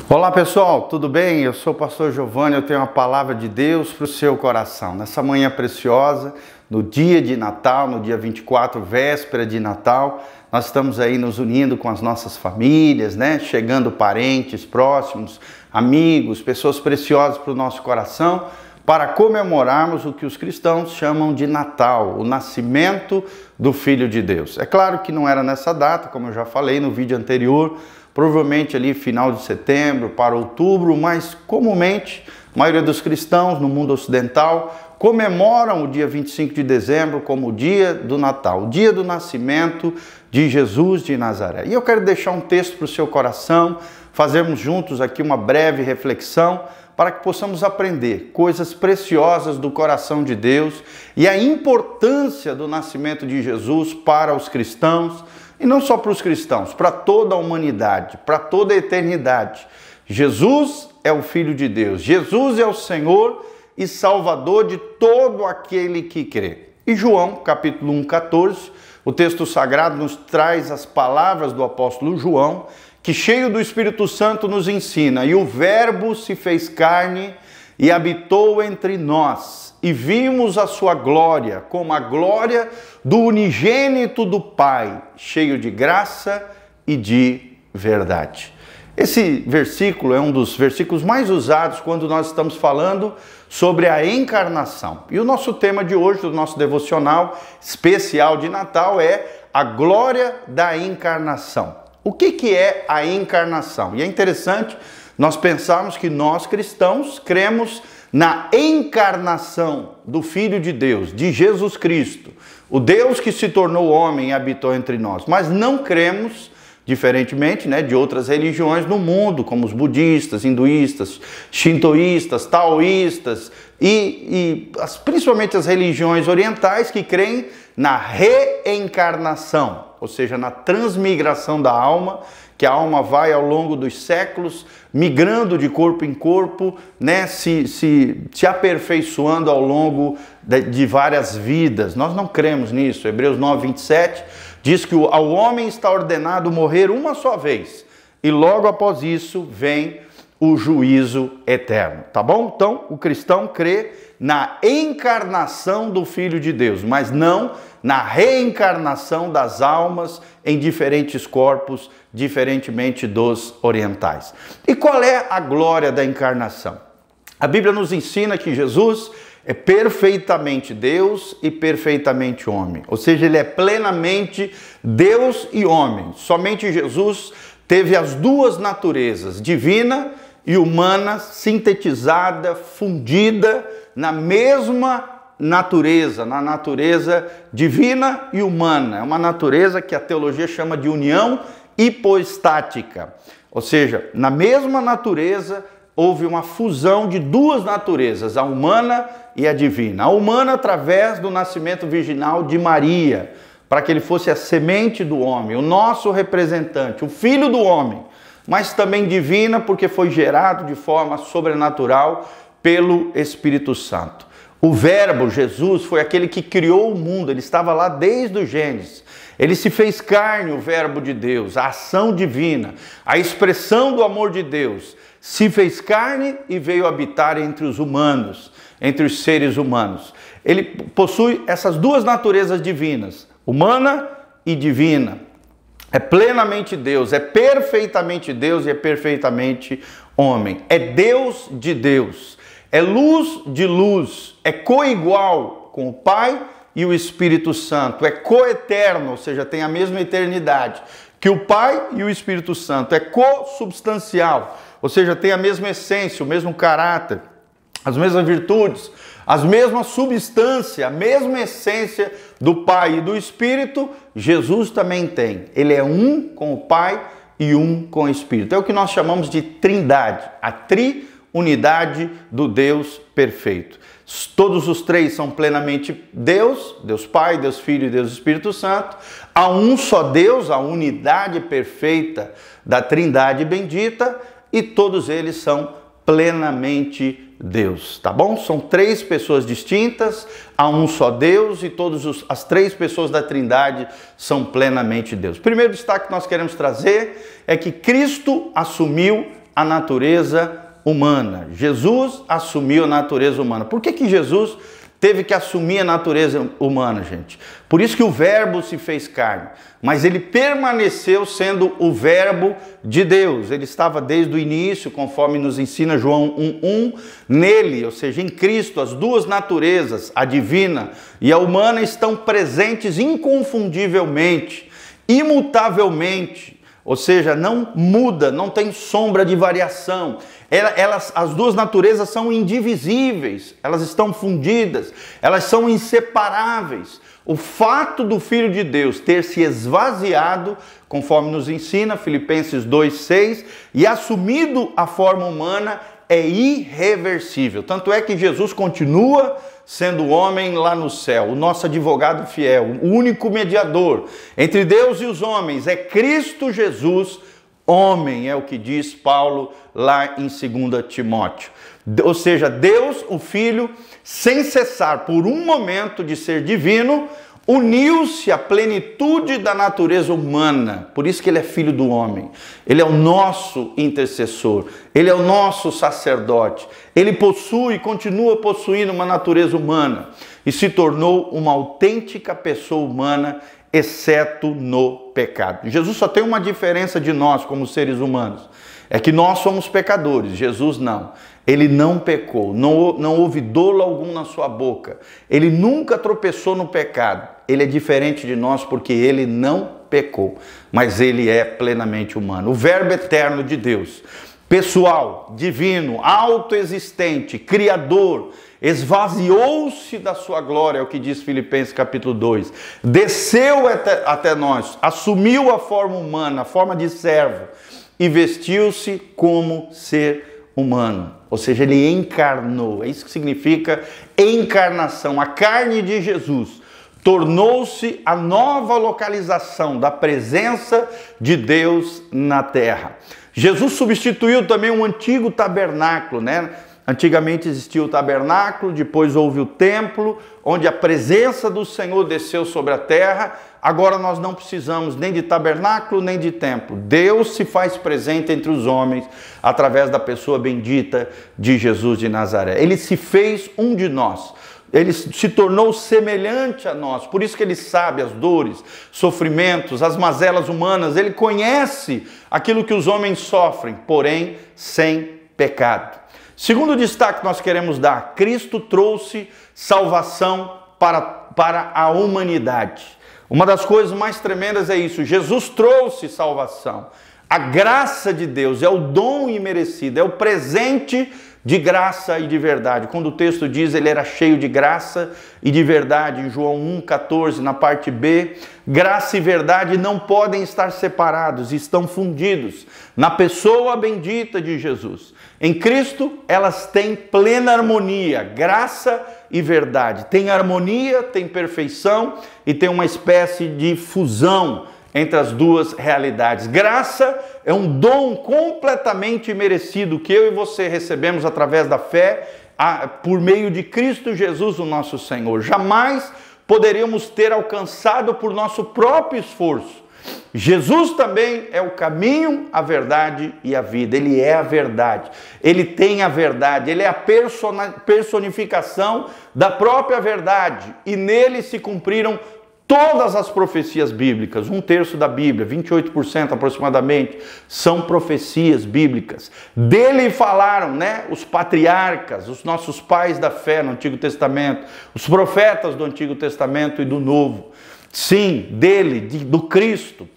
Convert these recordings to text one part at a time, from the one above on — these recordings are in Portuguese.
Olá pessoal, tudo bem? Eu sou o pastor Giovanni, eu tenho uma palavra de Deus para o seu coração. Nessa manhã preciosa, no dia de Natal, no dia 24, véspera de Natal, nós estamos aí nos unindo com as nossas famílias, né? Chegando parentes próximos, amigos, pessoas preciosas para o nosso coração, para comemorarmos o que os cristãos chamam de Natal, o nascimento do Filho de Deus. É claro que não era nessa data, como eu já falei no vídeo anterior, provavelmente ali final de setembro para outubro, mas comumente a maioria dos cristãos no mundo ocidental comemoram o dia 25 de dezembro como o dia do Natal, o dia do nascimento de Jesus de Nazaré. E eu quero deixar um texto para o seu coração, fazermos juntos aqui uma breve reflexão para que possamos aprender coisas preciosas do coração de Deus e a importância do nascimento de Jesus para os cristãos, e não só para os cristãos, para toda a humanidade, para toda a eternidade. Jesus é o Filho de Deus, Jesus é o Senhor e Salvador de todo aquele que crê. E João, capítulo 1, 14, o texto sagrado nos traz as palavras do apóstolo João, que cheio do Espírito Santo nos ensina: e o Verbo se fez carne e habitou entre nós, e vimos a sua glória, como a glória do unigênito do Pai, cheio de graça e de verdade. Esse versículo é um dos versículos mais usados quando nós estamos falando sobre a encarnação. E o nosso tema de hoje, do nosso devocional especial de Natal, é a glória da encarnação. O que é a encarnação? E é interessante nós pensarmos que nós cristãos cremos na encarnação do Filho de Deus, de Jesus Cristo, o Deus que se tornou homem e habitou entre nós, mas não cremos, diferentemente, de outras religiões no mundo, como os budistas, hinduístas, shintoístas, taoístas principalmente as religiões orientais que creem na reencarnação, ou seja, na transmigração da alma, que a alma vai ao longo dos séculos migrando de corpo em corpo, se aperfeiçoando ao longo de várias vidas. Nós não cremos nisso. Hebreus 9, 27 diz que ao homem está ordenado morrer uma só vez e logo após isso vem o juízo eterno, tá bom? Então, o cristão crê na encarnação do Filho de Deus, mas não na reencarnação das almas em diferentes corpos, diferentemente dos orientais. E qual é a glória da encarnação? A Bíblia nos ensina que Jesus é perfeitamente Deus e perfeitamente homem, ou seja, ele é plenamente Deus e homem. Somente Jesus teve as duas naturezas, divina e humana, sintetizada, fundida na mesma natureza, na natureza divina e humana. É uma natureza que a teologia chama de união hipostática, ou seja, na mesma natureza houve uma fusão de duas naturezas, a humana e a divina. A humana através do nascimento virginal de Maria, para que ele fosse a semente do homem, o nosso representante, o Filho do homem, mas também divina porque foi gerado de forma sobrenatural pelo Espírito Santo. O Verbo, Jesus, foi aquele que criou o mundo, ele estava lá desde o Gênesis. Ele se fez carne, o Verbo de Deus, a ação divina, a expressão do amor de Deus, se fez carne e veio habitar entre os humanos, entre os seres humanos. Ele possui essas duas naturezas divinas, humana e divina. É plenamente Deus, é perfeitamente Deus e é perfeitamente homem. É Deus de Deus, é luz de luz, é coigual com o Pai e o Espírito Santo, é coeterno, ou seja, tem a mesma eternidade que o Pai e o Espírito Santo, é consubstancial, ou seja, tem a mesma essência, o mesmo caráter, as mesmas virtudes, as mesmas substâncias, a mesma essência do Pai e do Espírito, Jesus também tem. Ele é um com o Pai e um com o Espírito. É o que nós chamamos de trindade, a triunidade do Deus perfeito. Todos os três são plenamente Deus, Deus Pai, Deus Filho e Deus Espírito Santo. Há um só Deus, a unidade perfeita da trindade bendita, e todos eles são plenamente Deus, tá bom? São três pessoas distintas, há um só Deus e as três pessoas da Trindade são plenamente Deus. O primeiro destaque que nós queremos trazer é que Cristo assumiu a natureza humana. Jesus assumiu a natureza humana. Por que Jesus teve que assumir a natureza humana, gente? Por isso que o Verbo se fez carne, mas ele permaneceu sendo o Verbo de Deus. Ele estava desde o início, conforme nos ensina João 1:1, nele, ou seja, em Cristo, as duas naturezas, a divina e a humana, estão presentes inconfundivelmente, imutavelmente. Ou seja, não muda, não tem sombra de variação. As duas naturezas são indivisíveis, elas estão fundidas, elas são inseparáveis. O fato do Filho de Deus ter se esvaziado, conforme nos ensina Filipenses 2:6, e assumido a forma humana, é irreversível. Tanto é que Jesus continua sendo homem lá no céu, o nosso advogado fiel, o único mediador entre Deus e os homens é Cristo Jesus, homem, é o que diz Paulo lá em 2 Timóteo. Ou seja, Deus, o Filho, sem cessar por um momento de ser divino, uniu-se à plenitude da natureza humana. Por isso que ele é filho do homem. Ele é o nosso intercessor. Ele é o nosso sacerdote. Ele possui e continua possuindo uma natureza humana e se tornou uma autêntica pessoa humana, exceto no pecado. Jesus só tem uma diferença de nós como seres humanos. É que nós somos pecadores, Jesus não. Ele não pecou, não houve dolo algum na sua boca. Ele nunca tropeçou no pecado. Ele é diferente de nós porque ele não pecou, mas ele é plenamente humano. O Verbo eterno de Deus, pessoal, divino, autoexistente, criador, esvaziou-se da sua glória, é o que diz Filipenses capítulo 2. Desceu até nós, assumiu a forma humana, a forma de servo, e vestiu-se como ser humano. Ou seja, ele encarnou. É isso que significa encarnação. A carne de Jesus tornou-se a nova localização da presença de Deus na terra. Jesus substituiu também um antigo tabernáculo, né? Antigamente existia o tabernáculo, depois houve o templo, onde a presença do Senhor desceu sobre a terra. Agora nós não precisamos nem de tabernáculo, nem de templo. Deus se faz presente entre os homens através da pessoa bendita de Jesus de Nazaré. Ele se fez um de nós. Ele se tornou semelhante a nós. Por isso que ele sabe as dores, sofrimentos, as mazelas humanas. Ele conhece aquilo que os homens sofrem, porém sem pecado. Segundo destaque que nós queremos dar, Cristo trouxe salvação para a humanidade. Uma das coisas mais tremendas é isso, Jesus trouxe salvação. A graça de Deus é o dom imerecido, é o presente de graça e de verdade. Quando o texto diz ele era cheio de graça e de verdade, em João 1,14, na parte B, graça e verdade não podem estar separados, estão fundidos na pessoa bendita de Jesus. Em Cristo, elas têm plena harmonia, graça e verdade. Tem harmonia, tem perfeição e tem uma espécie de fusão entre as duas realidades. Graça é um dom completamente merecido que eu e você recebemos através da fé, por meio de Cristo Jesus, o nosso Senhor. Jamais poderíamos ter alcançado por nosso próprio esforço. Jesus também é o caminho, a verdade e a vida. Ele é a verdade. Ele tem a verdade. Ele é a personificação da própria verdade. E nele se cumpriram todas as profecias bíblicas. 1/3 da Bíblia, 28% aproximadamente, são profecias bíblicas. Dele falaram, né, os patriarcas, os nossos pais da fé no Antigo Testamento, os profetas do Antigo Testamento e do Novo. Sim, dele, do Cristo,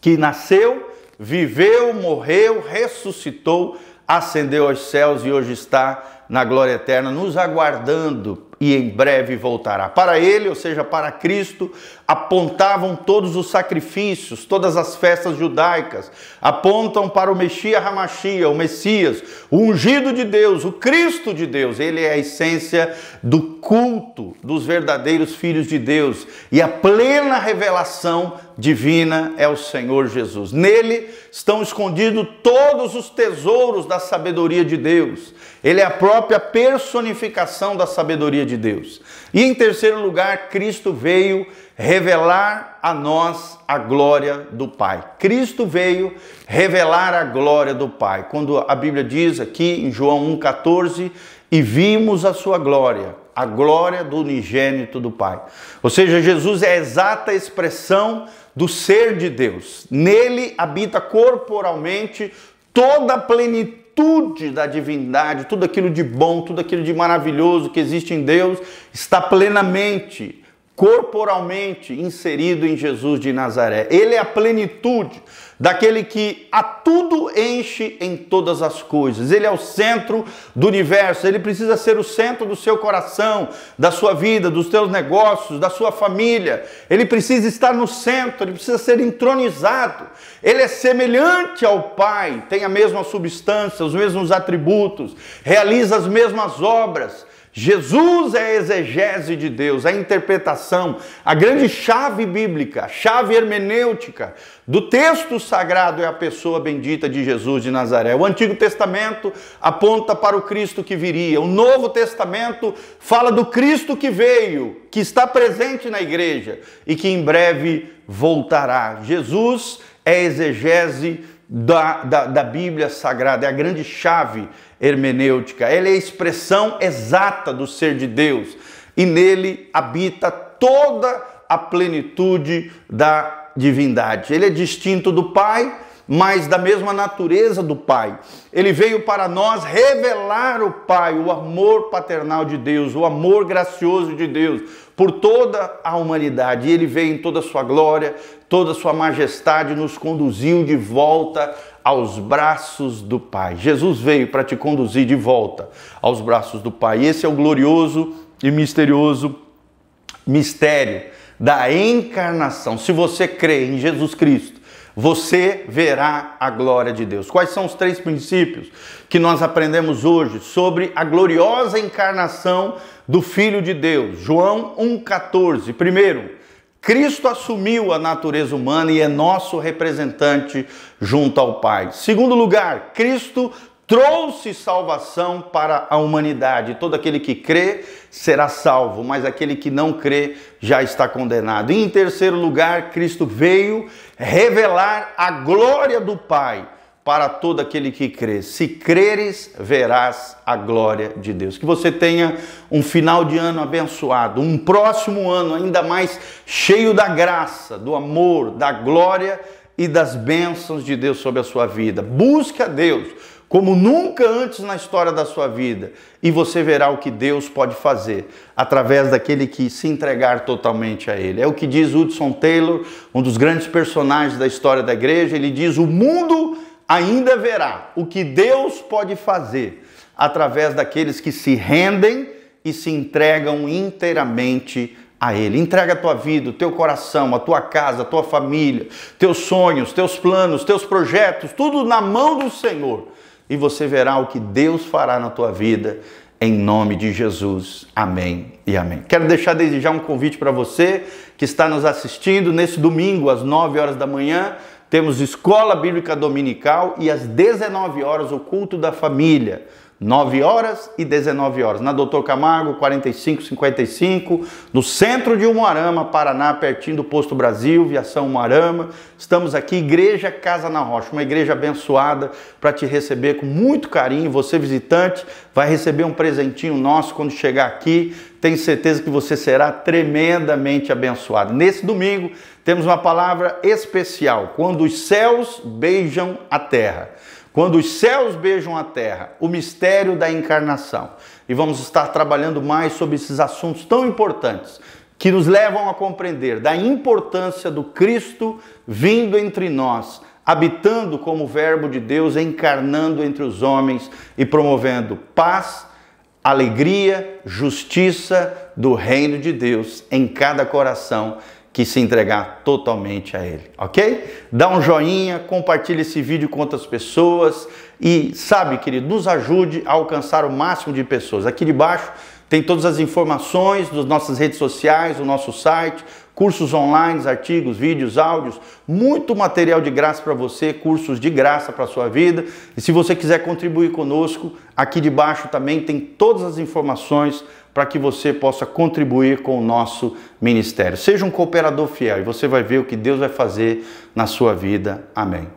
que nasceu, viveu, morreu, ressuscitou, ascendeu aos céus e hoje está na glória eterna, nos aguardando e em breve voltará. Para ele, ou seja, para Cristo, apontavam todos os sacrifícios, todas as festas judaicas, apontam para o Messias Hamashia, o Messias, o ungido de Deus, o Cristo de Deus. Ele é a essência do culto dos verdadeiros filhos de Deus e a plena revelação divina é o Senhor Jesus. Nele estão escondidos todos os tesouros da sabedoria de Deus. Ele é a própria personificação da sabedoria de Deus. E em terceiro lugar, Cristo veio revelar a nós a glória do Pai. Cristo veio revelar a glória do Pai. Quando a Bíblia diz aqui em João 1,14, e vimos a sua glória, a glória do unigênito do Pai. Ou seja, Jesus é a exata expressão do ser de Deus. Nele habita corporalmente toda a plenitude da divindade, tudo aquilo de bom, tudo aquilo de maravilhoso que existe em Deus, está plenamente, corporalmente inserido em Jesus de Nazaré. Ele é a plenitude daquele que a tudo enche em todas as coisas. Ele é o centro do universo. Ele precisa ser o centro do seu coração, da sua vida, dos seus negócios, da sua família. Ele precisa estar no centro, ele precisa ser entronizado. Ele é semelhante ao Pai, tem a mesma substância, os mesmos atributos, realiza as mesmas obras. Jesus é a exegese de Deus, a interpretação, a grande chave bíblica, a chave hermenêutica do texto sagrado é a pessoa bendita de Jesus de Nazaré. O Antigo Testamento aponta para o Cristo que viria. O Novo Testamento fala do Cristo que veio, que está presente na igreja e que em breve voltará. Jesus é a exegese da Bíblia Sagrada, é a grande chave hermenêutica. Ele é a expressão exata do ser de Deus e nele habita toda a plenitude da divindade. Ele é distinto do Pai, mas da mesma natureza do Pai. Ele veio para nós revelar o Pai, o amor paternal de Deus, o amor gracioso de Deus por toda a humanidade. E ele veio em toda a sua glória, toda a sua majestade, nos conduziu de volta aos braços do Pai. Jesus veio para te conduzir de volta aos braços do Pai. E esse é o glorioso e misterioso mistério da encarnação. Se você crê em Jesus Cristo, você verá a glória de Deus. Quais são os 3 princípios que nós aprendemos hoje sobre a gloriosa encarnação do Filho de Deus? João 1,14. Primeiro, Cristo assumiu a natureza humana e é nosso representante junto ao Pai. Segundo lugar, Cristo trouxe salvação para a humanidade. Todo aquele que crê será salvo, mas aquele que não crê já está condenado. E em terceiro lugar, Cristo veio revelar a glória do Pai para todo aquele que crê. Se creres, verás a glória de Deus. Que você tenha um final de ano abençoado, um próximo ano ainda mais cheio da graça, do amor, da glória e das bênçãos de Deus sobre a sua vida. Busque a Deus como nunca antes na história da sua vida, e você verá o que Deus pode fazer através daquele que se entregar totalmente a Ele. É o que diz Hudson Taylor, um dos grandes personagens da história da igreja. Ele diz: o mundo ainda verá o que Deus pode fazer através daqueles que se rendem e se entregam inteiramente a Ele. Entrega a tua vida, o teu coração, a tua casa, a tua família, teus sonhos, teus planos, teus projetos, tudo na mão do Senhor. E você verá o que Deus fará na tua vida, em nome de Jesus. Amém e amém. Quero deixar desde já um convite para você que está nos assistindo. Nesse domingo, às 9 horas da manhã, temos Escola Bíblica Dominical e às 19 horas o culto da família. 9 horas e 19 horas, na Doutor Camargo, 4555, no centro de Umuarama, Paraná, pertinho do Posto Brasil, Viação Umuarama. Estamos aqui, Igreja Casa na Rocha, uma igreja abençoada para te receber com muito carinho. Você, visitante, vai receber um presentinho nosso quando chegar aqui. Tenho certeza que você será tremendamente abençoado. Nesse domingo, temos uma palavra especial: quando os céus beijam a terra. Quando os céus beijam a terra, o mistério da encarnação. E vamos estar trabalhando mais sobre esses assuntos tão importantes que nos levam a compreender da importância do Cristo vindo entre nós, habitando como Verbo de Deus, encarnando entre os homens e promovendo paz, alegria, justiça do reino de Deus em cada coração que se entregar totalmente a Ele, ok? Dá um joinha, compartilhe esse vídeo com outras pessoas e, sabe, querido, nos ajude a alcançar o máximo de pessoas. Aqui debaixo tem todas as informações das nossas redes sociais, o nosso site, cursos online, artigos, vídeos, áudios, muito material de graça para você, cursos de graça para a sua vida. E se você quiser contribuir conosco, aqui debaixo também tem todas as informações para que você possa contribuir com o nosso ministério. Seja um cooperador fiel e você vai ver o que Deus vai fazer na sua vida. Amém.